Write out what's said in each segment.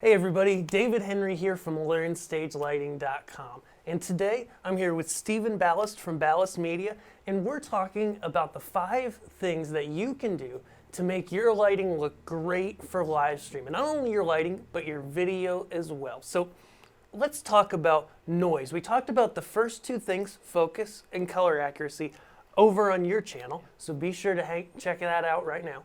Hey everybody, David Henry here from LearnStageLighting.com, and today I'm here with Stephen Ballast from Ballast Media, and we're talking about the 5 things that you can do to make your lighting look great for live stream. And not only your lighting, but your video as well. So let's talk about noise. We talked about the first 2 things, focus and color accuracy, over on your channel, so be sure to check that out right now.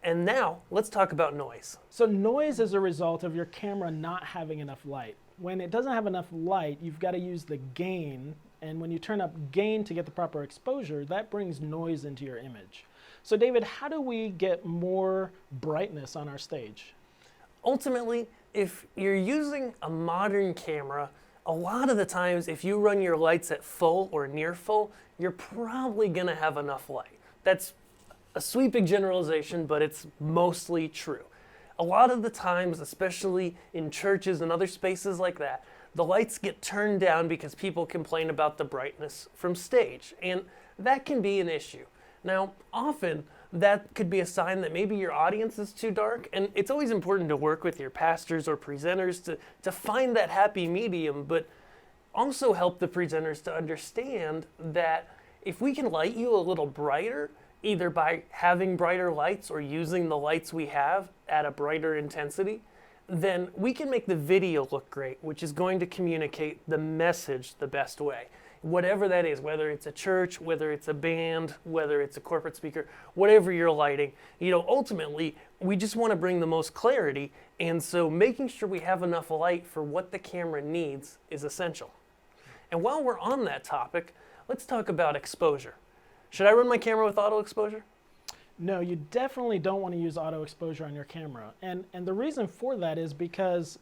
And now, let's talk about noise. So noise is a result of your camera not having enough light. When it doesn't have enough light, you've got to use the gain, and when you turn up gain to get the proper exposure, that brings noise into your image. So David, how do we get more brightness on our stage? Ultimately, if you're using a modern camera, a lot of the times if you run your lights at full or near full, you're probably going to have enough light. That's a sweeping generalization, but it's mostly true. A lot of the times, especially in churches and other spaces like that, the lights get turned down because people complain about the brightness from stage, and that can be an issue. Now, often that could be a sign that maybe your audience is too dark, and it's always important to work with your pastors or presenters to find that happy medium, but also help the presenters to understand that if we can light you a little brighter, either by having brighter lights or using the lights we have at a brighter intensity, then we can make the video look great, which is going to communicate the message the best way. Whatever that is, whether it's a church, whether it's a band, whether it's a corporate speaker, whatever you're lighting, ultimately, we just want to bring the most clarity, and so making sure we have enough light for what the camera needs is essential. And while we're on that topic, let's talk about exposure. Should I run my camera with auto exposure? No, you definitely don't want to use auto exposure on your camera. And the reason for that is because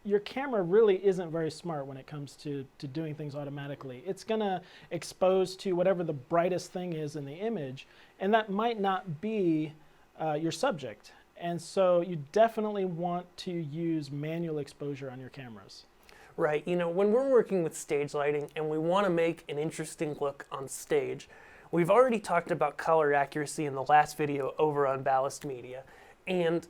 your camera really isn't very smart when it comes to doing things automatically. It's going to expose to whatever the brightest thing is in the image, and that might not be your subject. And so you definitely want to use manual exposure on your cameras. Right. When we're working with stage lighting and we want to make an interesting look on stage, we've already talked about color accuracy in the last video over on Ballast Media, and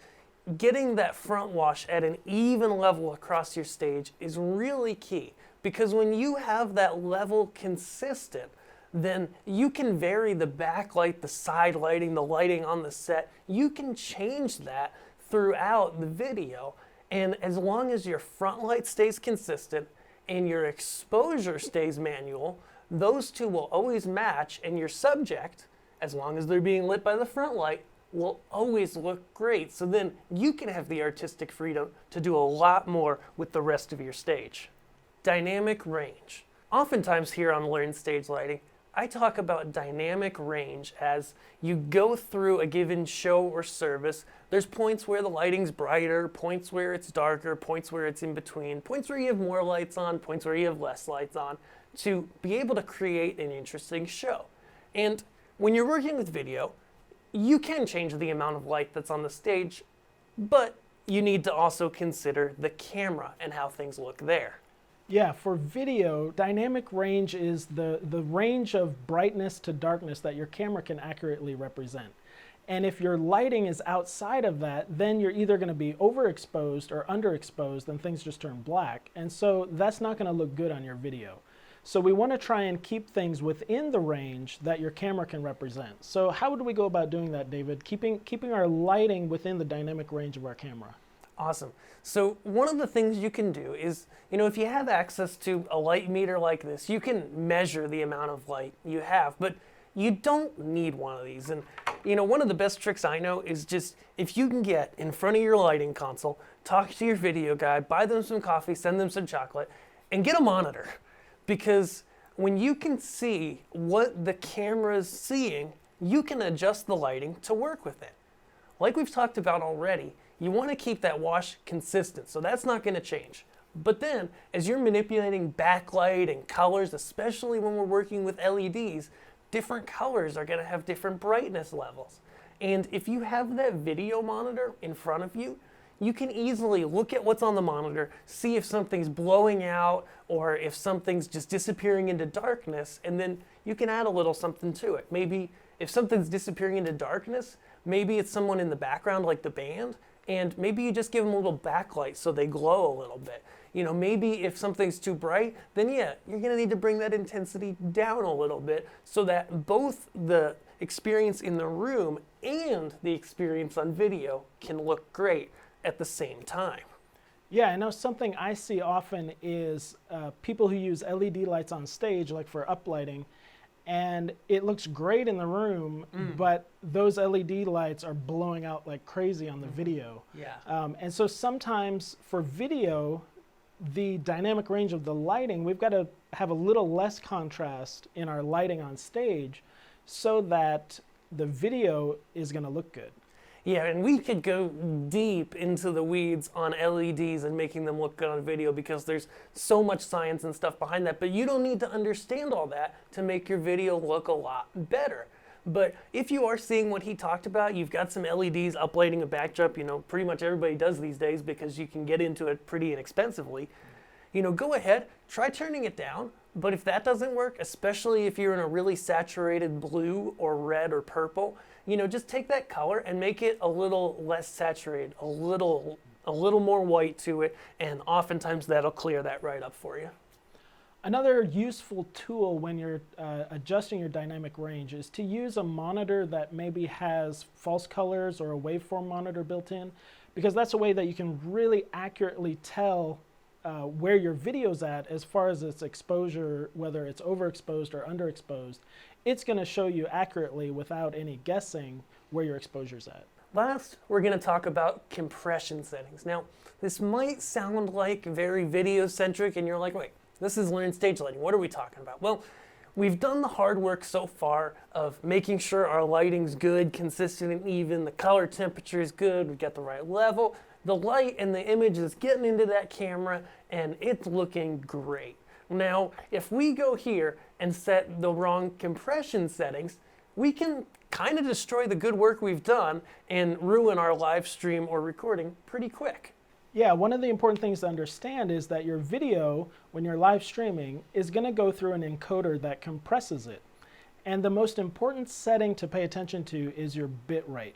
getting that front wash at an even level across your stage is really key, because when you have that level consistent, then you can vary the backlight, the side lighting, the lighting on the set. You can change that throughout the video, and as long as your front light stays consistent and your exposure stays manual, those 2 will always match, and your subject, as long as they're being lit by the front light, will always look great. So then you can have the artistic freedom to do a lot more with the rest of your stage. Dynamic range. Oftentimes here on Learn Stage Lighting, I talk about dynamic range as you go through a given show or service. There's points where the lighting's brighter, points where it's darker, points where it's in between, points where you have more lights on, points where you have less lights on, to be able to create an interesting show. And when you're working with video, you can change the amount of light that's on the stage, but you need to also consider the camera and how things look there. Yeah, for video, dynamic range is the range of brightness to darkness that your camera can accurately represent. And if your lighting is outside of that, then you're either going to be overexposed or underexposed, and things just turn black. And so that's not going to look good on your video. So we want to try and keep things within the range that your camera can represent. So how would we go about doing that, David? Keeping our lighting within the dynamic range of our camera. Awesome. So one of the things you can do is, if you have access to a light meter like this, you can measure the amount of light you have, but you don't need one of these. And, one of the best tricks I know is just, if you can get in front of your lighting console, talk to your video guy, buy them some coffee, send them some chocolate, and get a monitor. Because when you can see what the camera's seeing, you can adjust the lighting to work with it. Like we've talked about already, you want to keep that wash consistent, so that's not going to change. But then, as you're manipulating backlight and colors, especially when we're working with LEDs, different colors are going to have different brightness levels. And if you have that video monitor in front of you, you can easily look at what's on the monitor, see if something's blowing out or if something's just disappearing into darkness, and then you can add a little something to it. Maybe if something's disappearing into darkness, maybe it's someone in the background like the band, and maybe you just give them a little backlight so they glow a little bit. You know, maybe if something's too bright, then yeah, you're gonna need to bring that intensity down a little bit so that both the experience in the room and the experience on video can look great at the same time. Yeah, I know something I see often is people who use LED lights on stage, like for uplighting, and it looks great in the room, but those LED lights are blowing out like crazy on the video. Yeah. And so sometimes for video, the dynamic range of the lighting, we've got to have a little less contrast in our lighting on stage so that the video is going to look good. Yeah, and we could go deep into the weeds on LEDs and making them look good on video because there's so much science and stuff behind that, but you don't need to understand all that to make your video look a lot better. But if you are seeing what he talked about, you've got some LEDs uplighting a backdrop, you know, pretty much everybody does these days because you can get into it pretty inexpensively. You know, go ahead, try turning it down, but if that doesn't work, especially if you're in a really saturated blue or red or purple, you know, just take that color and make it a little less saturated, a little more white to it, and oftentimes that'll clear that right up for you. Another useful tool when you're adjusting your dynamic range is to use a monitor that maybe has false colors or a waveform monitor built in, because that's a way that you can really accurately tell where your video's at as far as its exposure, whether it's overexposed or underexposed. It's going to show you accurately without any guessing where your exposure's at. Last, we're going to talk about compression settings. Now, this might sound like very video-centric, and you're like, wait, this is Learn Stage Lighting. What are we talking about? Well, we've done the hard work so far of making sure our lighting's good, consistent and even, the color temperature is good, we've got the right level, the light and the image is getting into that camera, and it's looking great. Now, if we go here and set the wrong compression settings, we can kind of destroy the good work we've done and ruin our live stream or recording pretty quick. Yeah, one of the important things to understand is that your video, when you're live streaming, is going to go through an encoder that compresses it. And the most important setting to pay attention to is your bit rate.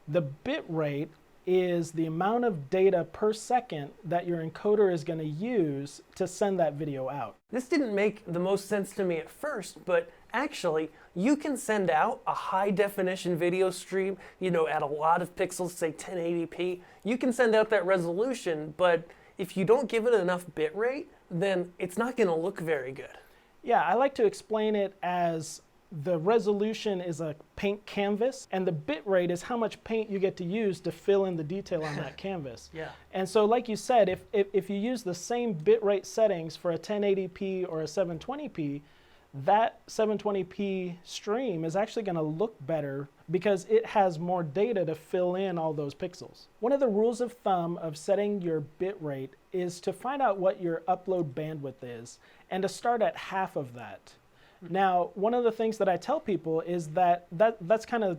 The bit rate is the amount of data per second that your encoder is going to use to send that video out. This didn't make the most sense to me at first, but actually you can send out a high definition video stream, you know, at a lot of pixels, say 1080p. You can send out that resolution, but if you don't give it enough bit rate, then it's not going to look very good. Yeah, I like to explain it as the resolution is a paint canvas, and the bit rate is how much paint you get to use to fill in the detail on that canvas. Yeah. And so like you said, if you use the same bit rate settings for a 1080p or a 720p, that 720p stream is actually going to look better because it has more data to fill in all those pixels. One of the rules of thumb of setting your bit rate is to find out what your upload bandwidth is and to start at half of that. Now, one of the things that I tell people is that's kind of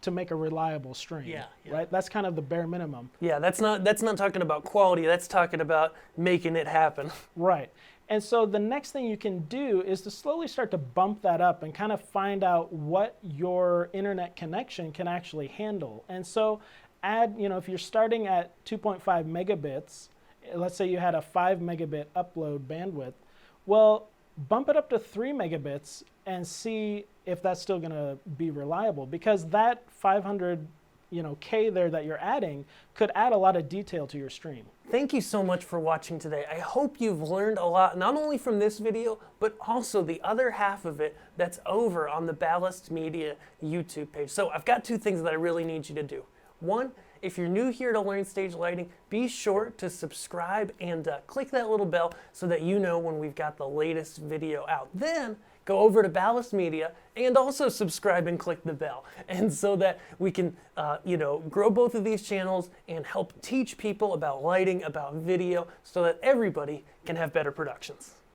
to make a reliable stream, right? That's kind of the bare minimum. Yeah, that's not talking about quality, that's talking about making it happen. Right. And so the next thing you can do is to slowly start to bump that up and kind of find out what your internet connection can actually handle. And so add, you know, if you're starting at 2.5 megabits, let's say you had a 5 megabit upload bandwidth, well, bump it up to 3 megabits and see if that's still going to be reliable, because that 500 K there that you're adding could add a lot of detail to your stream. Thank you so much for watching today. I hope you've learned a lot, not only from this video, but also the other half of it that's over on the Ballast Media YouTube page. So I've got two things that I really need you to do. One, if you're new here to Learn Stage Lighting, be sure to subscribe and click that little bell so that you know when we've got the latest video out. Then go over to Ballast Media and also subscribe and click the bell, and so that we can grow both of these channels and help teach people about lighting, about video, so that everybody can have better productions.